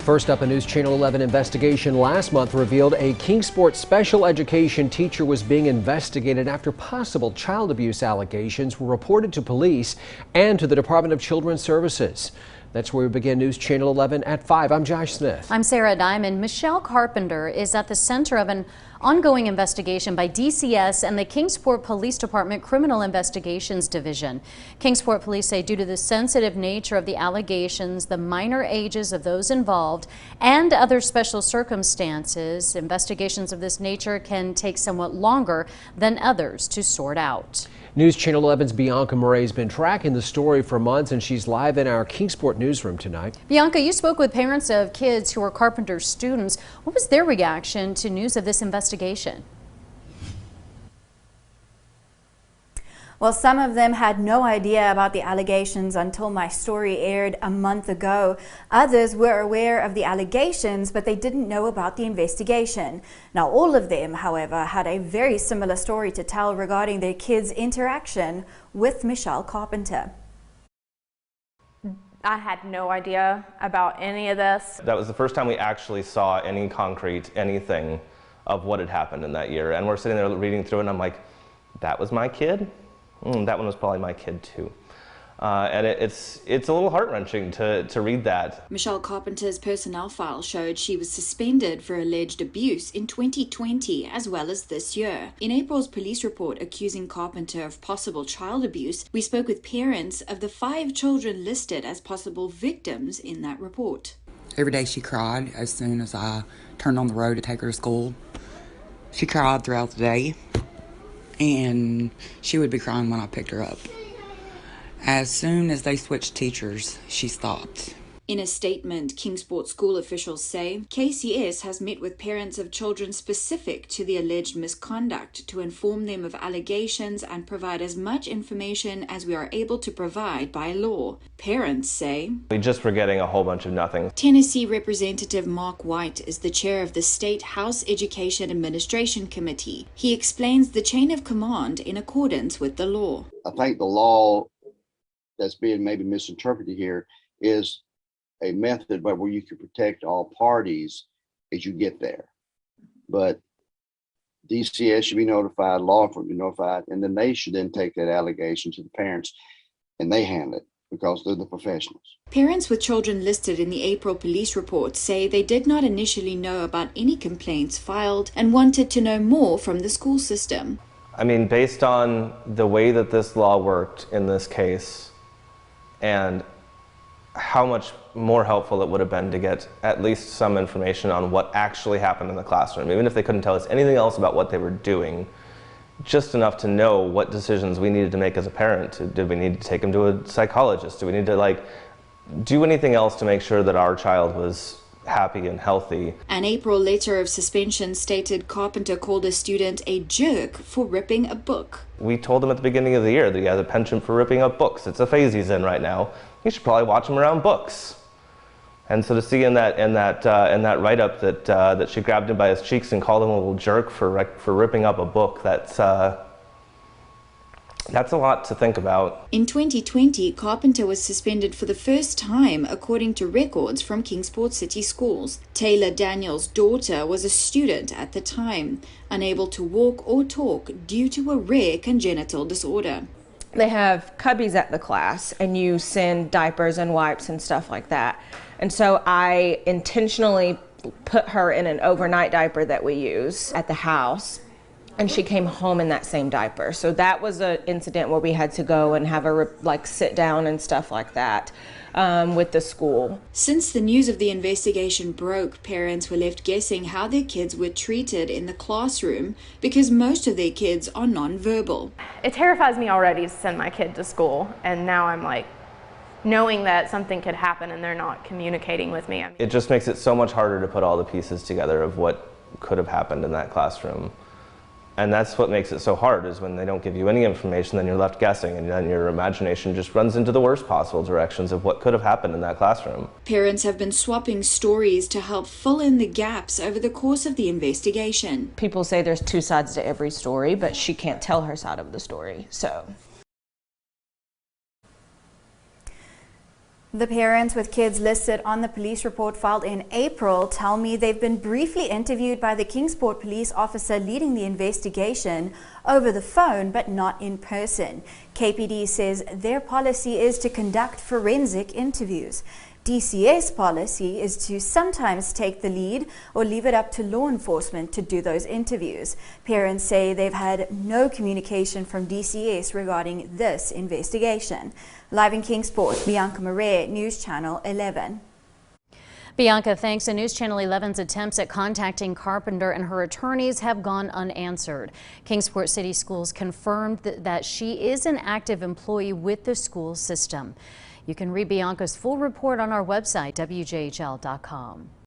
First up, a News Channel 11 investigation last month revealed a Kingsport special education teacher was being investigated after possible child abuse allegations were reported to police and to the Department of Children's Services. That's where we begin News Channel 11 at 5. I'm Josh Smith. I'm Sarah Diamond. Michelle Carpenter is at the center of an ongoing investigation by DCS and the Kingsport Police Department Criminal Investigations Division. Kingsport police say due to the sensitive nature of the allegations, the minor ages of those involved, and other special circumstances, investigations of this nature can take somewhat longer than others to sort out. News Channel 11's Bianca Murray has been tracking the story for months, and she's live in our Kingsport newsroom tonight. Bianca, you spoke with parents of kids who were Carpenter's students. What was their reaction to news of this investigation? Well, some of them had no idea about the allegations until my story aired a month ago. Others were aware of the allegations, but they didn't know about the investigation. Now, all of them, however, had a very similar story to tell regarding their kids' interaction with Michelle Carpenter. I had no idea about any of this. That was the first time we actually saw any concrete, anything of what had happened in that year. And we're sitting there reading through it, and I'm like, that was my kid? That one was probably my kid too. And it's a little heart-wrenching to read that. Michelle Carpenter's personnel file showed she was suspended for alleged abuse in 2020 as well as this year. In April's police report accusing Carpenter of possible child abuse, we spoke with parents of the 5 children listed as possible victims in that report. Every day she cried as soon as I turned on the road to take her to school. She cried throughout the day, and she would be crying when I picked her up. As soon as they switched teachers, she stopped. In a statement, Kingsport school officials say KCS has met with parents of children specific to the alleged misconduct to inform them of allegations and provide as much information as we are able to provide by law. Parents say We just were getting a whole bunch of nothing. Tennessee Representative Mark White is the chair of the State House Education Administration Committee. He explains the chain of command in accordance with the law. I think the law that's being maybe misinterpreted here is a method by where you can protect all parties as you get there. But DCS should be notified, law enforcement be notified, and then they should then take that allegation to the parents and they handle it because they're the professionals. Parents with children listed in the April police report say they did not initially know about any complaints filed and wanted to know more from the school system. I mean, based on the way that this law worked in this case and how much more helpful it would have been to get at least some information on what actually happened in the classroom, even if they couldn't tell us anything else about what they were doing, just enough to know what decisions we needed to make as a parent. Did we need to take them to a psychologist? Do we need to do anything else to make sure that our child was happy and healthy? An April letter of suspension stated Carpenter called a student a jerk for ripping a book. We told him at the beginning of the year that he has a penchant for ripping up books. It's a phase he's in right now. You should probably watch him around books. And so to see in that write-up that she grabbed him by his cheeks and called him a little jerk for ripping up a book, that's a lot to think about. In 2020, Carpenter was suspended for the first time, according to records from Kingsport City Schools. Taylor Daniels' daughter was a student at the time, unable to walk or talk due to a rare congenital disorder. They have cubbies at the class, and you send diapers and wipes and stuff like that. And so I intentionally put her in an overnight diaper that we use at the house, and she came home in that same diaper. So that was an incident where we had to go and have her sit down and stuff like that with the school. Since the news of the investigation broke, parents were left guessing how their kids were treated in the classroom because most of their kids are nonverbal. It terrifies me already to send my kid to school, and now I'm knowing that something could happen and they're not communicating with me. It just makes it so much harder to put all the pieces together of what could have happened in that classroom. And that's what makes it so hard, is when they don't give you any information, then you're left guessing, and then your imagination just runs into the worst possible directions of what could have happened in that classroom. Parents have been swapping stories to help fill in the gaps over the course of the investigation. People say there's 2 sides to every story, but she can't tell her side of the story, so. Well, The parents with kids listed on the police report filed in April tell me they've been briefly interviewed by the Kingsport police officer leading the investigation over the phone, but not in person. KPD says their policy is to conduct forensic interviews. DCS policy is to sometimes take the lead or leave it up to law enforcement to do those interviews. Parents say they've had no communication from DCS regarding this investigation. Live in Kingsport, Bianca Marais, News Channel 11. Bianca, thanks. And News Channel 11's attempts at contacting Carpenter and her attorneys have gone unanswered. Kingsport City Schools confirmed that she is an active employee with the school system. You can read Bianca's full report on our website, WJHL.com.